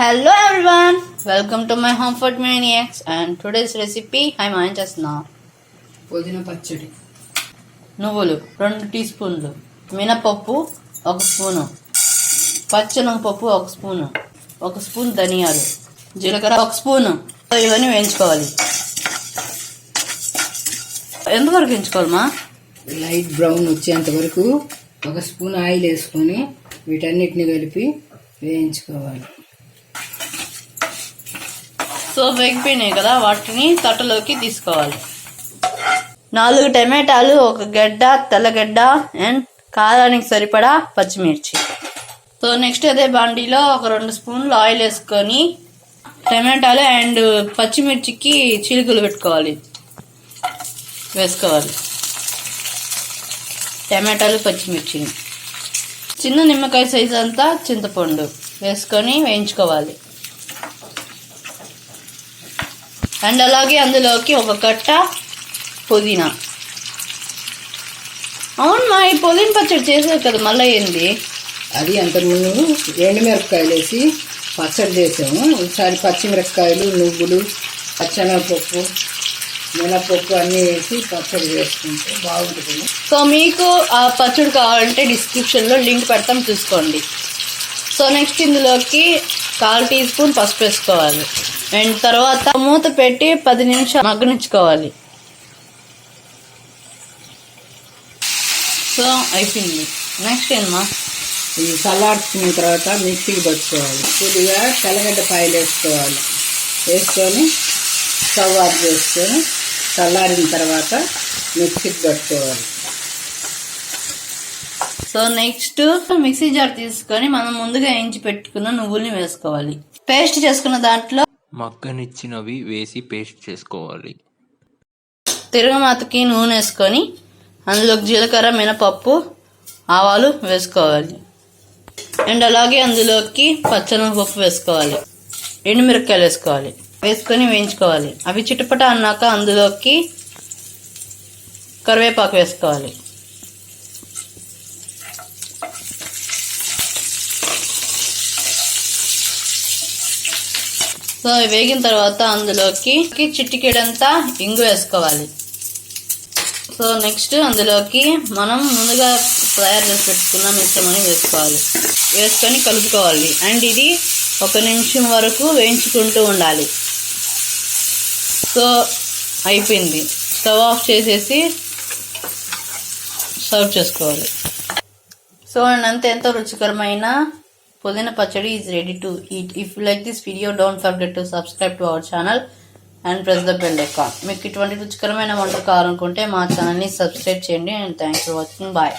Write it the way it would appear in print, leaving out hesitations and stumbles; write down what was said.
Hello everyone, welcome to my home food maniacs and today's recipe I'm చేస్తున్నా పుదీనా పచ్చడి. నువ్వులు 2 టీ స్పూన్లు, మినపప్పు 1 స్పూను, పచ్చెనగపప్పు 1 స్పూను, 1 స్పూన్ ధనియాలు, జీలకర్ర 1 స్పూను. ఇవన్నీ వేయించుకోవాలి. ఎంతవరకు వేయించుకోవాలమ్మా? లైట్ బ్రౌన్ వచ్చేంత వరకు 1 స్పూన్ ఆయిల్ వేసుకొని వీటన్నిటిని కలిపి వేయించుకోవాలి. సో వేగిపోయినాయి కదా, వాటిని తట్టలోకి తీసుకోవాలి. 4 టమాటాలు, 1 గడ్డ తెల్లగడ్డ అండ్ కారానికి సరిపడా పచ్చిమిర్చి. సో నెక్స్ట్ అదే బాండీలో 2 స్పూన్లు ఆయిల్ వేసుకొని టమాటాలు అండ్ పచ్చిమిర్చికి చిలుకలు వేసుకోవాలి. టమాటాలు పచ్చిమిర్చిని, చిన్న నిమ్మకాయ సైజు అంతా చింతపండు వేసుకొని వేయించుకోవాలి. అండ్ అలాగే అందులోకి 1 కట్ట పుదీనా. అవునమ్మా, ఈ పుదీనా పచ్చడి చేసేది కదా, మళ్ళీ ఏంది అది? అంతకుముందు ఎండుమిరపకాయలు వేసి పచ్చడి చేసాము. ఈసారి పచ్చిమిరపకాయలు, నువ్వులు, పచ్చెనగపప్పు, మినపప్పు అన్నీ వేసి పచ్చడి చేసుకుంటే బాగుంటుంది. సో మీకు ఆ పచ్చడి కావాలంటే డిస్క్రిప్షన్లో లింక్ పెడతాం, చూసుకోండి. సో నెక్స్ట్ ఇందులోకి 1/4 టీ స్పూన్ పసుపు వేసుకోవాలి. అండ్ తర్వాత మూత పెట్టి 10 నిమిషాలు మగ్గనిచ్చుకోవాలి. సో అయిపోయింది. నెక్స్ట్ ఏమన్నా ఇది చల్లార్చుకున్న తర్వాత మిక్సీకి పట్టుకోవాలి. కొద్దిగా తెల్లగడ్డ పాయలు వేసుకొని స్టవ్ ఆఫ్ చేసుకొని చల్లారిన తర్వాత మిక్సీకి పట్టుకోవాలి. సో నెక్స్ట్ మిక్సీ జార్ తీసుకొని మనం ముందుగా వేయించి పెట్టుకున్న నువ్వుల్ని వేసుకోవాలి. పేస్ట్ చేసుకున్న దాంట్లో మగ్గనిచ్చినవి వేసి పేస్ట్ చేసుకోవాలి. తిరగమాతకి నూనె వేసుకొని అందులోకి జీలకర్ర, మినపప్పు, ఆవాలు వేసుకోవాలి. అండ్ అలాగే అందులోకి పచ్చెనగపప్పు వేసుకోవాలి, ఎండుమిరపకాయలు వేసుకొని వేయించుకోవాలి. అవి చిటపట అన్నాక అందులోకి కరివేపాకు వేసుకోవాలి. సో వేగిన తర్వాత అందులోకి చిటికెడంతా ఇంగు వేసుకోవాలి. సో నెక్స్ట్ అందులోకి మనం ముందుగా తయారు చేసి పెట్టుకున్న మిశ్రమాన్ని వేసుకొని కలుపుకోవాలి. అండ్ ఇది 1 నిమిషం వరకు వేయించుకుంటూ ఉండాలి. సో అయిపోయింది. స్టవ్ ఆఫ్ చేసేసి సర్వ్ చేసుకోవాలి. సో అండ్ ఎంతో రుచికరమైన పుదీనా పచ్చడి is ready to eat. If you like this video, don't forget to subscribe to our channel and press the bell icon. మీకు ఇటువంటి రుచికరమైన వంటలు కావాలనుకుంటే మా ఛానల్ని సబ్స్క్రైబ్ చేయండి. And thanks for watching. Bye.